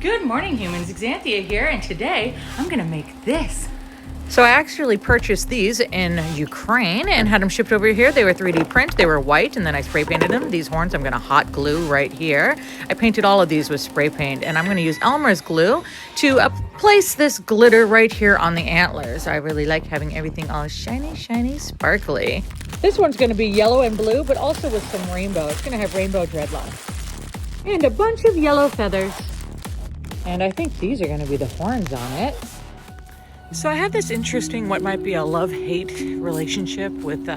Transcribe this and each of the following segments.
Good morning, humans. XZanthia here, and today I'm gonna make this. So I actually purchased these in Ukraine and had them shipped over here. They were 3D print, they were white, and then I spray painted them. These horns I'm gonna hot glue right here. I painted all of these with spray paint, and I'm gonna use Elmer's glue to place this glitter right here on the antlers. I really like having everything all shiny, shiny, sparkly. This one's gonna be yellow and blue, but also with some rainbow. It's gonna have rainbow dreadlocks. And a bunch of yellow feathers. And I think these are gonna be the horns on it. So I have this interesting, what might be a love-hate relationship with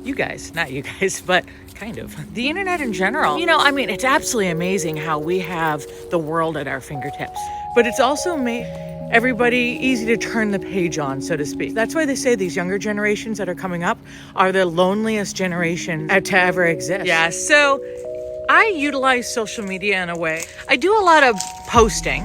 you guys, not you guys, but kind of the internet in general. You know, I mean, it's absolutely amazing how we have the world at our fingertips, but it's also made everybody easy to turn the page on, so to speak. That's why they say these younger generations that are coming up are the loneliest generation to ever exist. Yeah, so I utilize social media in a way. I do a lot of posting.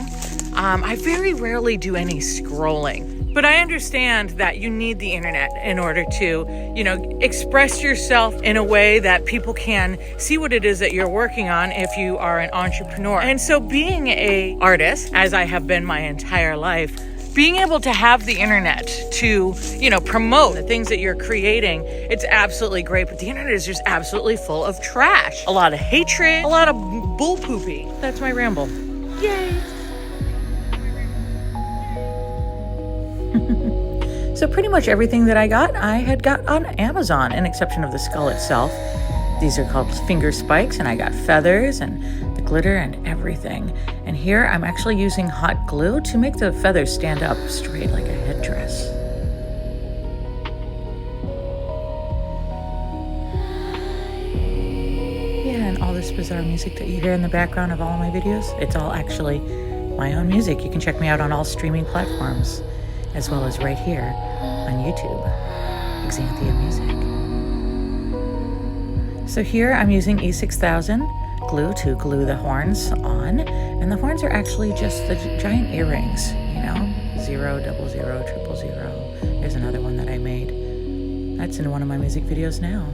I very rarely do any scrolling, but I understand that you need the internet in order to, you know, express yourself in a way that people can see what it is that you're working on if you are an entrepreneur. And so being an artist, as I have been my entire life, being able to have the internet to, you know, promote the things that you're creating, it's absolutely great. But the internet is just absolutely full of trash. A lot of hatred, a lot of bull poopy. That's my ramble. Yay. So pretty much everything that I had got on Amazon, an exception of the skull itself. These are called finger spikes, and I got feathers and the glitter and everything. And here I'm actually using hot glue to make the feathers stand up straight like a headdress. Yeah, and all this bizarre music that you hear in the background of all of my videos, it's all actually my own music. You can check me out on all streaming platforms, as well as right here on YouTube, XZanthia Music. So here I'm using E6000 glue to glue the horns on, and the horns are actually just the giant earrings, you know, 0, 00, 000. There's another one that I made. That's in one of my music videos now.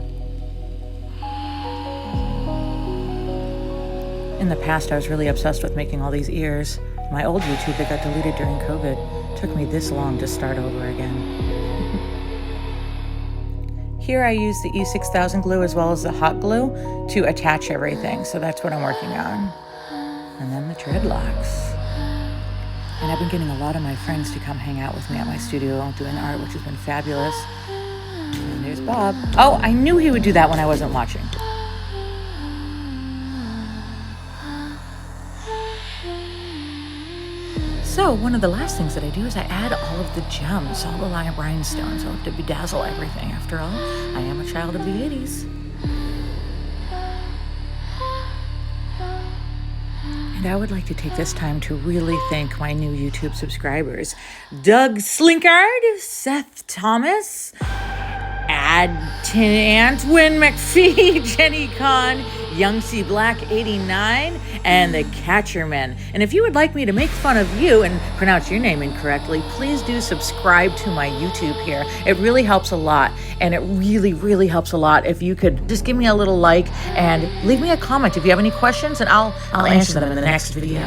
In the past, I was really obsessed with making all these ears. My old YouTube that got deleted during COVID took me this long to start over again. Here I use the E6000 glue as well as the hot glue to attach everything. So that's what I'm working on. And then the dreadlocks. And I've been getting a lot of my friends to come hang out with me at my studio doing art, which has been fabulous. And there's Bob. Oh, I knew he would do that when I wasn't watching. So one of the last things that I do is I add all of the gems, all the rhinestones. I have to bedazzle everything. After all, I am a child of the 80s. And I would like to take this time to really thank my new YouTube subscribers. Doug Slinkard, Seth Thomas, Antwin McPhee, Jenny Kahn, Young C Black 89, and the Catcherman. And if you would like me to make fun of you and pronounce your name incorrectly, please do subscribe to my YouTube here. It really helps a lot, and it really, really helps a lot if you could just give me a little like and leave me a comment if you have any questions, and I'll answer them in the next video.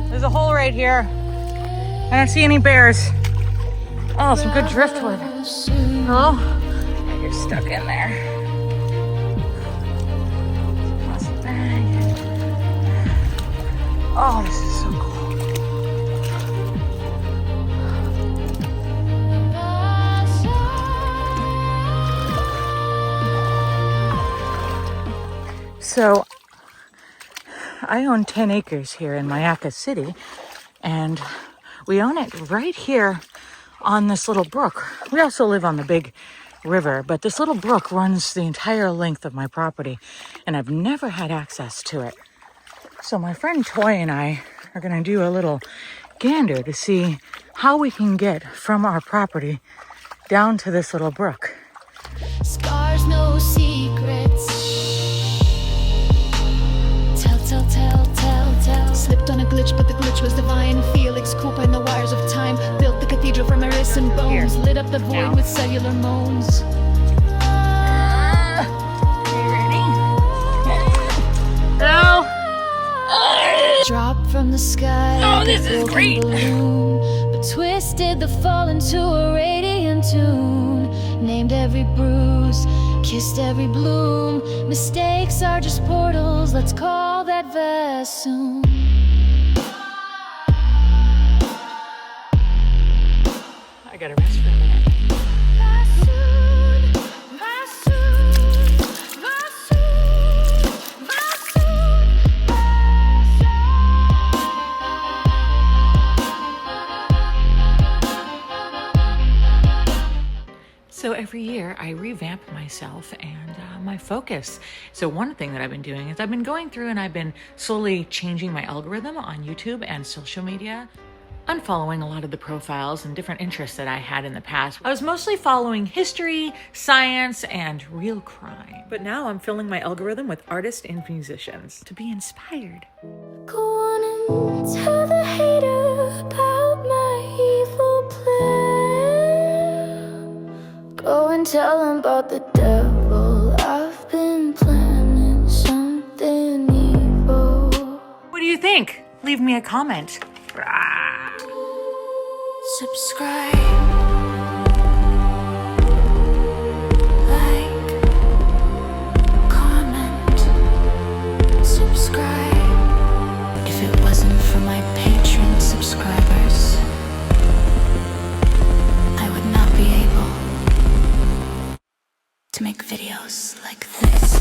There's a hole right here. I don't see any bears. Oh, some good driftwood. Hello? You're stuck in there. Plastic bag. Oh, this is so cool. So I own 10 acres here in Mayaca City, and we own it right here on this little brook. We also live on the big river, but this little brook runs the entire length of my property, and I've never had access to it. So my friend Toy and I are gonna do a little gander to see how we can get from our property down to this little brook. Scars, no secrets. Tell. Slipped on a glitch, but the glitch was divine. Felix Cooper in the wires of time. Built the cathedral from iris and bones. Here. Lit up the void Now. with cellular moans. Are you ready? No. Drop from the sky. Oh, like this a is broken great. balloon, but twisted the fall into a radiant tune. Named every bruise, kissed every bloom. Mistakes are just portals. Let's call that verse soon. I gotta rest for a minute. So every year I revamp myself and my focus. So one thing that I've been doing is I've been going through and I've been slowly changing my algorithm on YouTube and social media, unfollowing a lot of the profiles and different interests that I had in the past. I was mostly following history, science, and real crime. But now I'm filling my algorithm with artists and musicians to be inspired. Go on and tell the hater about my evil plan. Go and tell him about the devil. I've been planning something evil. What do you think? Leave me a comment. Subscribe, like, comment, subscribe. If it wasn't for my Patreon subscribers, I would not be able to make videos like this.